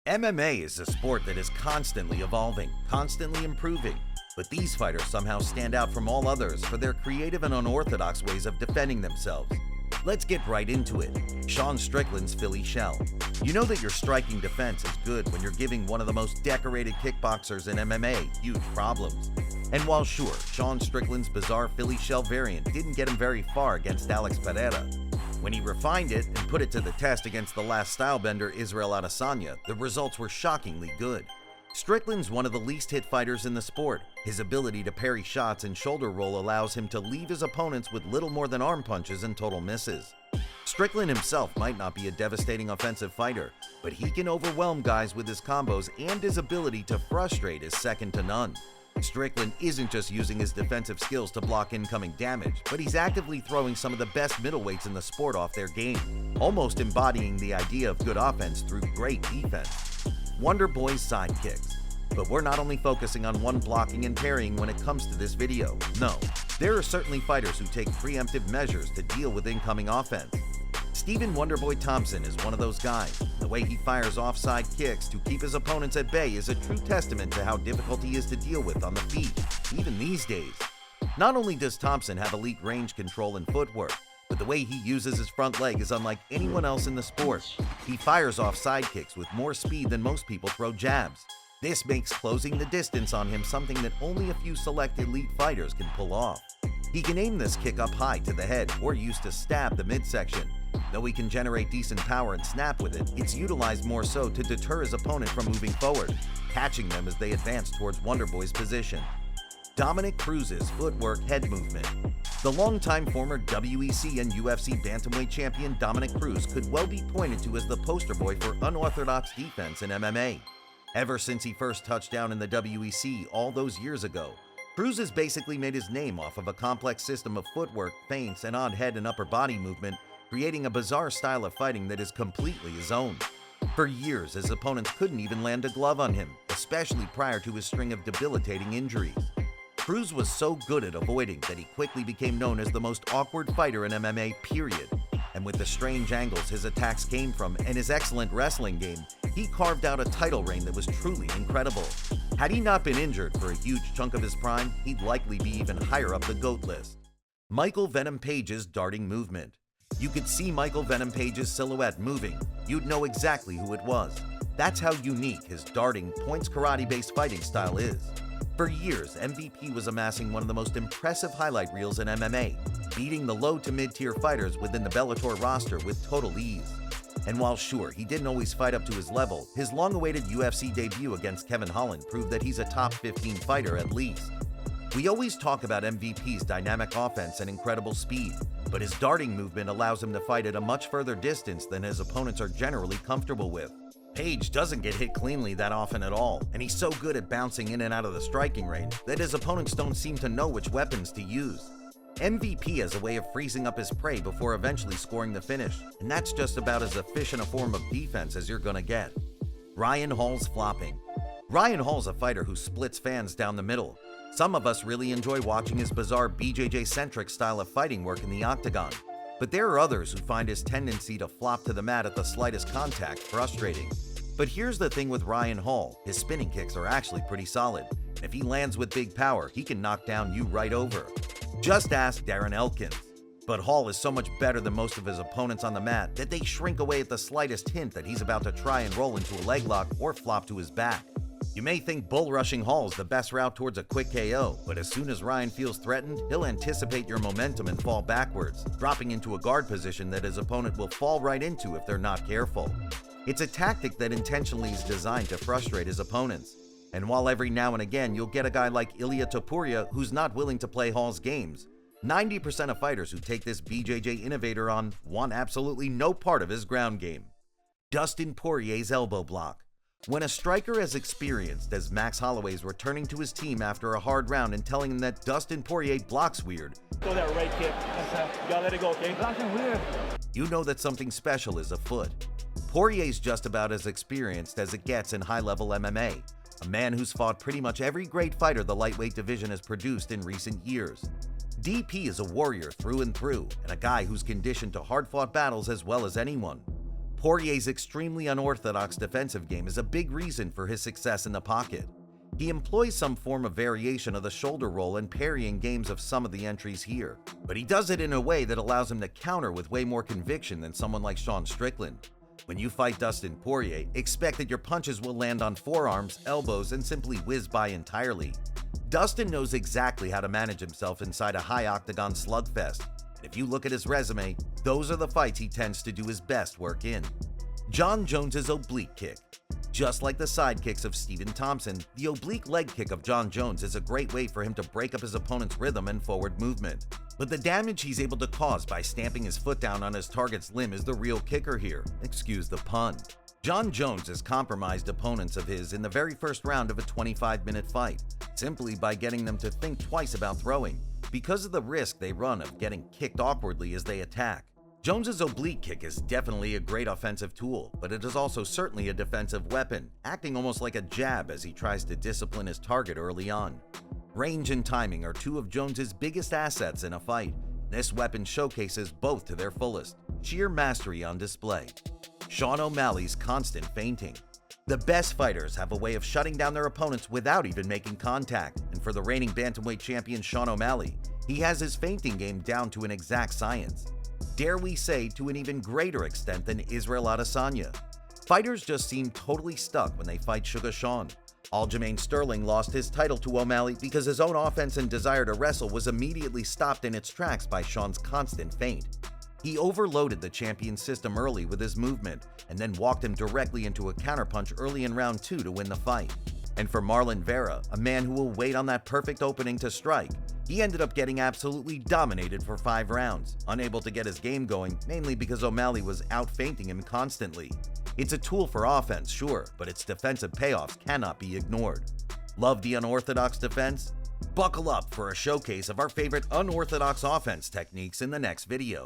MMA is a sport that is constantly evolving, constantly improving, but these fighters somehow stand out from all others for their creative and unorthodox ways of defending themselves. Let's get right into it. Sean Strickland's Philly Shell. You know that your striking defense is good when you're giving one of the most decorated kickboxers in MMA huge problems. And while sure, Sean Strickland's bizarre Philly Shell variant didn't get him very far against Alex Pereira, when he refined it and put it to the test against the last stylebender Israel Adesanya, the results were shockingly good. Strickland's one of the least hit fighters in the sport. His ability to parry shots and shoulder roll allows him to leave his opponents with little more than arm punches and total misses. Strickland himself might not be a devastating offensive fighter, but he can overwhelm guys with his combos, and his ability to frustrate is second to none. Strickland isn't just using his defensive skills to block incoming damage, but he's actively throwing some of the best middleweights in the sport off their game, almost embodying the idea of good offense through great defense. Wonder Boy's sidekicks. But we're not only focusing on one blocking and parrying when it comes to this video. No, there are certainly fighters who take preemptive measures to deal with incoming offense. Stephen Wonderboy Thompson is one of those guys. The way he fires offside kicks to keep his opponents at bay is a true testament to how difficult he is to deal with on the feet, even these days. Not only does Thompson have elite range control and footwork, but the way he uses his front leg is unlike anyone else in the sport. He fires offside kicks with more speed than most people throw jabs. This makes closing the distance on him something that only a few select elite fighters can pull off. He can aim this kick up high to the head or use to stab the midsection. Though he can generate decent power and snap with it, it's utilized more so to deter his opponent from moving forward, catching them as they advance towards Wonderboy's position. Dominick Cruz's footwork head movement. The longtime former WEC and UFC bantamweight champion Dominick Cruz could well be pointed to as the poster boy for unorthodox defense in MMA. Ever since he first touched down in the WEC all those years ago, Cruz has basically made his name off of a complex system of footwork, feints, and odd head and upper body movement, creating a bizarre style of fighting that is completely his own. For years, his opponents couldn't even land a glove on him, especially prior to his string of debilitating injuries. Cruz was so good at avoiding that he quickly became known as the most awkward fighter in MMA, period. And with the strange angles his attacks came from and his excellent wrestling game, he carved out a title reign that was truly incredible. Had he not been injured for a huge chunk of his prime, he'd likely be even higher up the GOAT list. Michael Venom Page's darting movement. You could see Michael Venom Page's silhouette moving. You'd know exactly who it was. That's how unique his darting, points karate-based fighting style is. For years, MVP was amassing one of the most impressive highlight reels in MMA, beating the low to mid-tier fighters within the Bellator roster with total ease. And while sure, he didn't always fight up to his level, his long-awaited UFC debut against Kevin Holland proved that he's a top 15 fighter at least. We always talk about MVP's dynamic offense and incredible speed, but his darting movement allows him to fight at a much further distance than his opponents are generally comfortable with. Page doesn't get hit cleanly that often at all, and he's so good at bouncing in and out of the striking range that his opponents don't seem to know which weapons to use. MVP has a way of freezing up his prey before eventually scoring the finish, and that's just about as efficient a form of defense as you're gonna get. Ryan Hall's flopping. Ryan Hall's a fighter who splits fans down the middle. Some of us really enjoy watching his bizarre BJJ-centric style of fighting work in the octagon, but there are others who find his tendency to flop to the mat at the slightest contact frustrating. But here's the thing with Ryan Hall, his spinning kicks are actually pretty solid. If he lands with big power, he can knock down you right over. Just ask Darren Elkins. But Hall is so much better than most of his opponents on the mat that they shrink away at the slightest hint that he's about to try and roll into a leg lock or flop to his back. You may think bull rushing Hall is the best route towards a quick KO, but as soon as Ryan feels threatened, he'll anticipate your momentum and fall backwards, dropping into a guard position that his opponent will fall right into if they're not careful. It's a tactic that intentionally is designed to frustrate his opponents. And while every now and again you'll get a guy like Ilia Topuria who's not willing to play Hall's games, 90% of fighters who take this BJJ innovator on want absolutely no part of his ground game. Dustin Poirier's elbow block. When a striker as experienced as Max Holloway's returning to his team after a hard round and telling him that Dustin Poirier blocks weird, Throw that right kick. You gotta let it go, okay? Blocking weird. You know that something special is afoot. Poirier's just about as experienced as it gets in high-level MMA, a man who's fought pretty much every great fighter the lightweight division has produced in recent years. DP is a warrior through and through, and a guy who's conditioned to hard-fought battles as well as anyone. Poirier's extremely unorthodox defensive game is a big reason for his success in the pocket. He employs some form of variation of the shoulder roll and parrying games of some of the entries here, but he does it in a way that allows him to counter with way more conviction than someone like Sean Strickland. When you fight Dustin Poirier, expect that your punches will land on forearms, elbows, and simply whiz by entirely. Dustin knows exactly how to manage himself inside a high-octagon slugfest, and if you look at his resume, those are the fights he tends to do his best work in. Jon Jones's oblique kick. Just like the side kicks of Stephen Thompson, the oblique leg kick of Jon Jones is a great way for him to break up his opponent's rhythm and forward movement. But the damage he's able to cause by stamping his foot down on his target's limb is the real kicker here. Excuse the pun. Jon Jones has compromised opponents of his in the very first round of a 25-minute fight, simply by getting them to think twice about throwing, because of the risk they run of getting kicked awkwardly as they attack. Jones's oblique kick is definitely a great offensive tool, but it is also certainly a defensive weapon, acting almost like a jab as he tries to discipline his target early on. Range and timing are two of Jones's biggest assets in a fight. This weapon showcases both to their fullest, sheer mastery on display. Sean O'Malley's constant feinting. The best fighters have a way of shutting down their opponents without even making contact, and for the reigning bantamweight champion Sean O'Malley, he has his feinting game down to an exact science. Dare we say to an even greater extent than Israel Adesanya. Fighters just seem totally stuck when they fight Sugar Sean. Aljamain Sterling lost his title to O'Malley because his own offense and desire to wrestle was immediately stopped in its tracks by Sean's constant feint. He overloaded the champion's system early with his movement and then walked him directly into a counterpunch early in round 2 to win the fight. And for Marlon Vera, a man who will wait on that perfect opening to strike, he ended up getting absolutely dominated for 5 rounds, unable to get his game going, mainly because O'Malley was out-feinting him constantly. It's a tool for offense, sure, but its defensive payoffs cannot be ignored. Love the unorthodox defense? Buckle up for a showcase of our favorite unorthodox offense techniques in the next video.